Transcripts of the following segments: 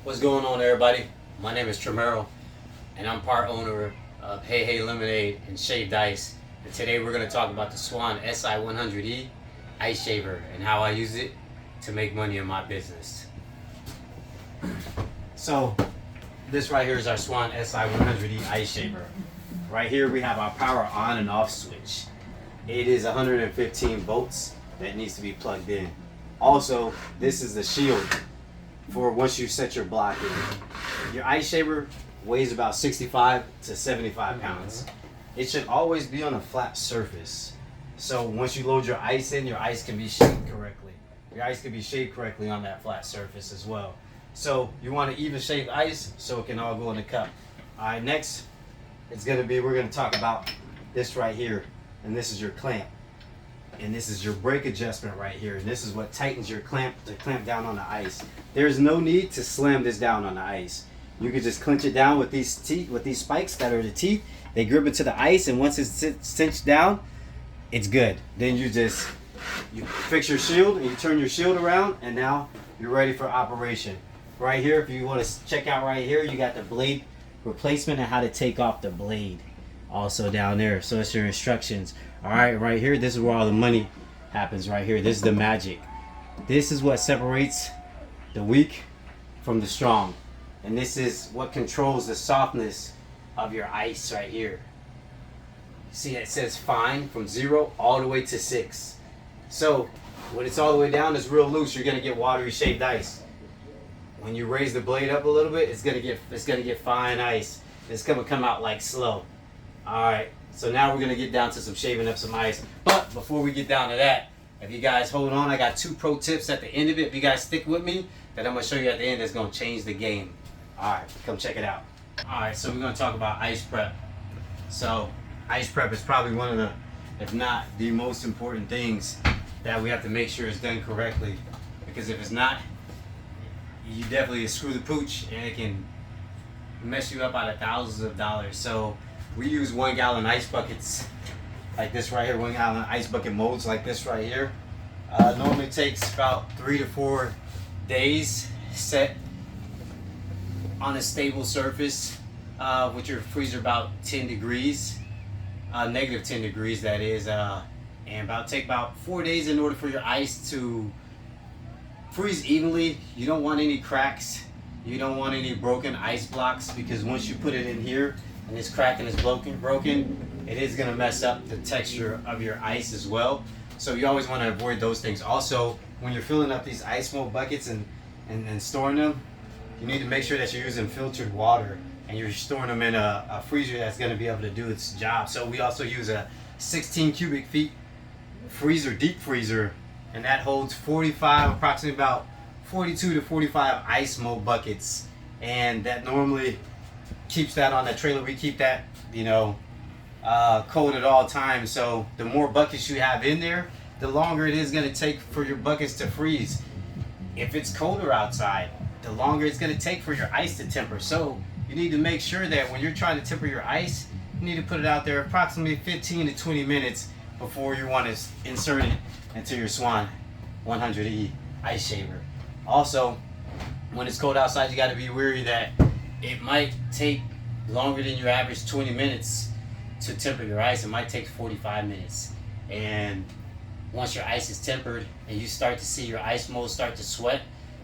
What's going on, everybody? My name is Tremero, and I'm part owner of Hey Hey Lemonade and Shaved Ice. And today we're going to talk about the Swan SI-100E ice shaver and how I use it to make money in my business. So this right here is our Swan SI-100E ice shaver. Right here we have our power on and off switch. It is 115 volts that needs to be plugged in. Also, this is the shield for once you set your block in. Your ice shaver weighs about 65 to 75 pounds. It should always be on a flat surface. So once you load your ice in, your ice can be shaped correctly. Your ice can be shaped correctly on that flat surface as well. So you want to even shape ice so it can all go in the cup. All right, next we're gonna talk about this right here, and this is your clamp. And this is your brake adjustment right here. And this is what tightens your clamp to clamp down on the ice. There's no need to slam this down on the ice. You can just clench it down with these teeth, with these spikes that are the teeth. They grip into the ice, and once it's cinched down, it's good. Then you fix your shield and you turn your shield around, and now you're ready for operation. Right here, if you want to check out right here, you got the blade replacement and how to take off the blade. Also down there, so it's your instructions. All right, right here, this is where all the money happens. Right here, this is the magic. This is what separates the weak from the strong, and this is what controls the softness of your ice right here. See, it says fine from 0 all the way to 6. So when it's all the way down, it's real loose. You're gonna get watery shaved ice. When you raise the blade up a little bit, it's gonna get fine ice. It's gonna come out like slow. Alright, so now we're going to get down to some shaving up some ice. But before we get down to that, if you guys hold on, I got 2 pro tips at the end of it. If you guys stick with me, that I'm going to show you at the end that's going to change the game. Alright, come check it out. Alright, so we're going to talk about ice prep. So, ice prep is probably one of the, if not the most important things that we have to make sure is done correctly. Because if it's not, you definitely screw the pooch and it can mess you up out of thousands of dollars. So, we use 1 gallon ice buckets like this right here, 1 gallon ice bucket molds like this right here. Normally takes about 3 to 4 days set on a stable surface with your freezer about 10 degrees, negative 10 degrees that is, and take about 4 days in order for your ice to freeze evenly. You don't want any cracks, you don't want any broken ice blocks, because once you put it in here and it's cracked and it's broken, it is going to mess up the texture of your ice as well. So you always want to avoid those things. Also, when you're filling up these ice mold buckets and storing them, you need to make sure that you're using filtered water and you're storing them in a freezer that's going to be able to do its job. So we also use a 16 cubic feet freezer, deep freezer, and that holds approximately about 42 to 45 ice mold buckets, and that normally keeps that on the trailer. We keep that, cold at all times. So the more buckets you have in there, the longer it is going to take for your buckets to freeze. If it's colder outside, the longer it's going to take for your ice to temper. So you need to make sure that when you're trying to temper your ice, you need to put it out there approximately 15 to 20 minutes before you want to insert it into your Swan 100E ice shaver. Also, when it's cold outside, you got to be wary that it might take longer than your average 20 minutes to temper your ice. It might take 45 minutes. And once your ice is tempered and you start to see your ice mold start to sweat,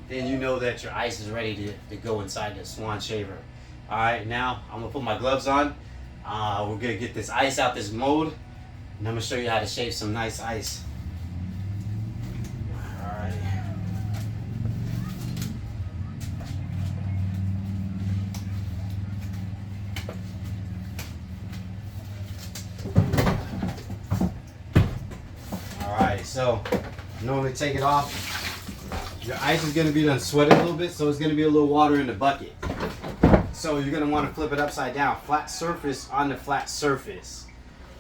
then you know that your ice is ready to go inside the Swan shaver. Alright, now I'm going to put my gloves on. We're going to get this ice out this mold, and I'm going to show you how to shave some nice ice. Alright. So normally take it off. Your ice is going to be done sweating a little bit, so it's going to be a little water in the bucket. So you're going to want to flip it upside down, flat surface on the flat surface.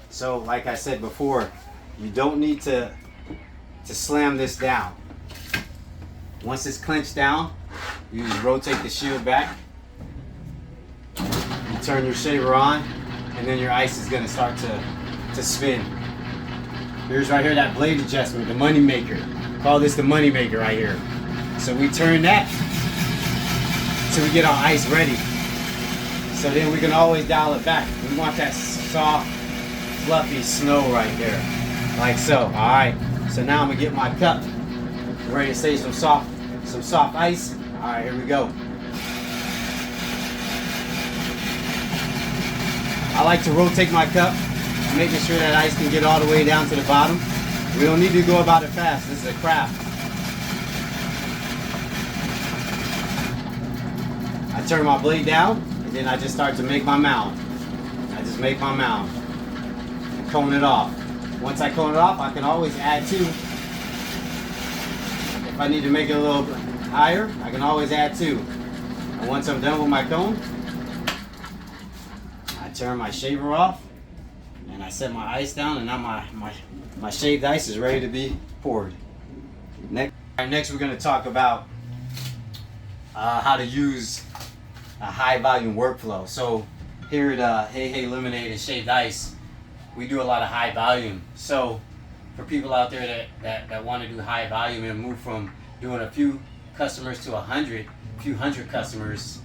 So like I said before, you don't need to slam this down. Once it's clenched down, you just rotate the shield back, you turn your shaver on, and then your ice is going to start to spin. Here's right here that blade adjustment, the money maker. Call this the money maker right here. So we turn that until we get our ice ready. So then we can always dial it back. We want that soft, fluffy snow right there, like so. All right. So now I'm gonna get my cup, ready to save some soft ice. All right, here we go. I like to rotate my cup, making sure that ice can get all the way down to the bottom. We don't need to go about it fast. This is a craft. I turn my blade down, and then I just start to make my mound. I just make my mound and cone it off. Once I cone it off, I can always add to. If I need to make it a little higher, I can always add to. And once I'm done with my cone, I turn my shaver off, and I set my ice down, and now my shaved ice is ready to be poured. Next we're going to talk about how to use a high volume workflow. So here at Hey Lemonade and Shaved Ice, we do a lot of high volume. So for people out there that want to do high volume and move from doing a few customers to a few hundred customers,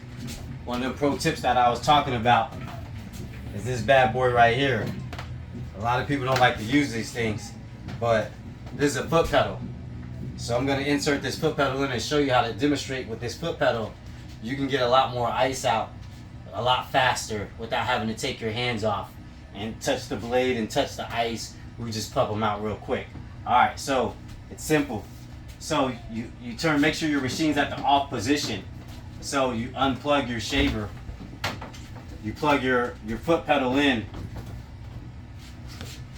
one of the pro tips that I was talking about is this bad boy right here. A lot of people don't like to use these things, but this is a foot pedal. So I'm going to insert this foot pedal in and show you how to demonstrate with this foot pedal. You can get a lot more ice out a lot faster without having to take your hands off and touch the blade and touch the ice. We just pump them out real quick. Alright, so it's simple. So you make sure your machine's at the off position. So you unplug your shaver. You plug your foot pedal in.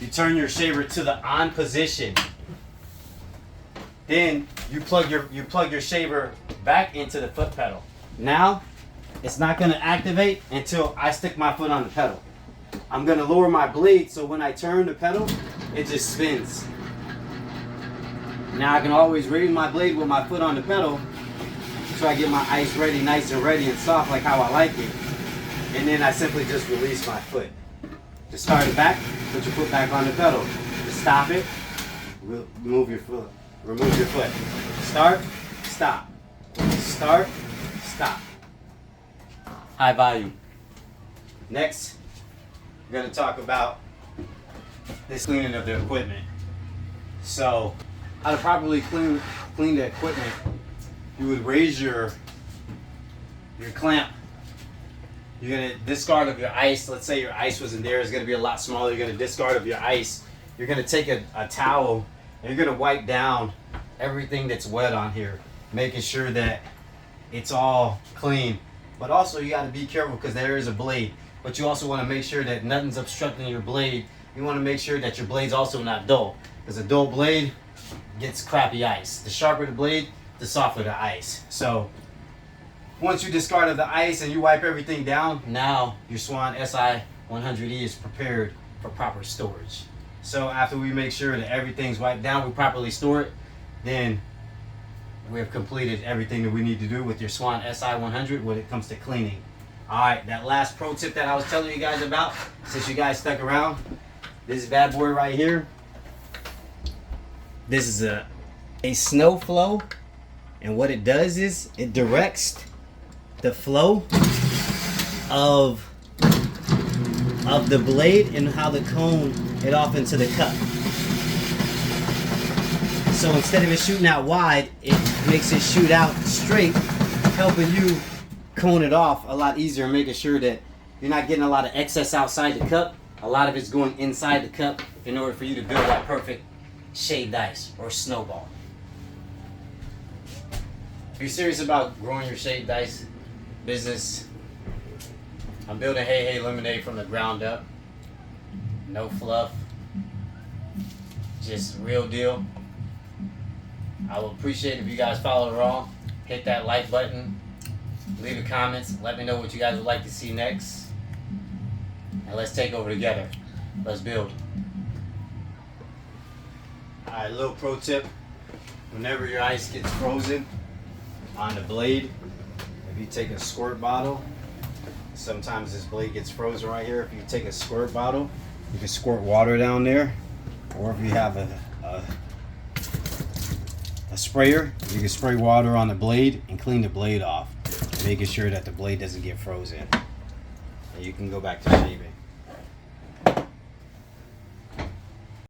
You turn your shaver to the on position. Then you plug your shaver back into the foot pedal. Now it's not going to activate until I stick my foot on the pedal. I'm going to lower my blade so when I turn the pedal, it just spins. Now I can always raise my blade with my foot on the pedal so I get my ice ready, nice and ready and soft like how I like it. And then I simply just release my foot. To start it back, put your foot back on the pedal. To stop it, remove your foot. Remove your foot. Start, stop. Start, stop. High volume. Next, we're going to talk about this cleaning of the equipment. So, how to properly clean the equipment. You would raise your clamp. You're going to discard of your ice. Let's say your ice wasn't there. It's going to be a lot smaller. You're going to discard of your ice. You're going to take a towel and you're going to wipe down everything that's wet on here, making sure that it's all clean. But also you got to be careful because there is a blade. But you also want to make sure that nothing's obstructing your blade. You want to make sure that your blade's also not dull, because a dull blade gets crappy ice. The sharper the blade, the softer the ice. So once you discard of the ice and you wipe everything down, now your Swan SI-100E is prepared for proper storage. So after we make sure that everything's wiped down, we properly store it, then we have completed everything that we need to do with your Swan SI-100 when it comes to cleaning. Alright, that last pro tip that I was telling you guys about, since you guys stuck around, this bad boy right here, this is a snow flow, and what it does is it directs the flow of the blade and how to cone it off into the cup. So instead of it shooting out wide, it makes it shoot out straight, helping you cone it off a lot easier, making sure that you're not getting a lot of excess outside the cup. A lot of it's going inside the cup in order for you to build that perfect shaved ice or snowball. If you're serious about growing your shaved ice business, I'm building Hey Lemonade from the ground up. No fluff, just real deal. I will appreciate if you guys follow along. Hit that like button, leave the comments, let me know what you guys would like to see next, and let's take over together. Let's build. Alright, little pro tip. Whenever your ice gets frozen on the blade, if you take a squirt bottle, sometimes this blade gets frozen right here. If you take a squirt bottle, you can squirt water down there, or if you have a sprayer, you can spray water on the blade and clean the blade off. making sure that the blade doesn't get frozen. And you can go back to shaving.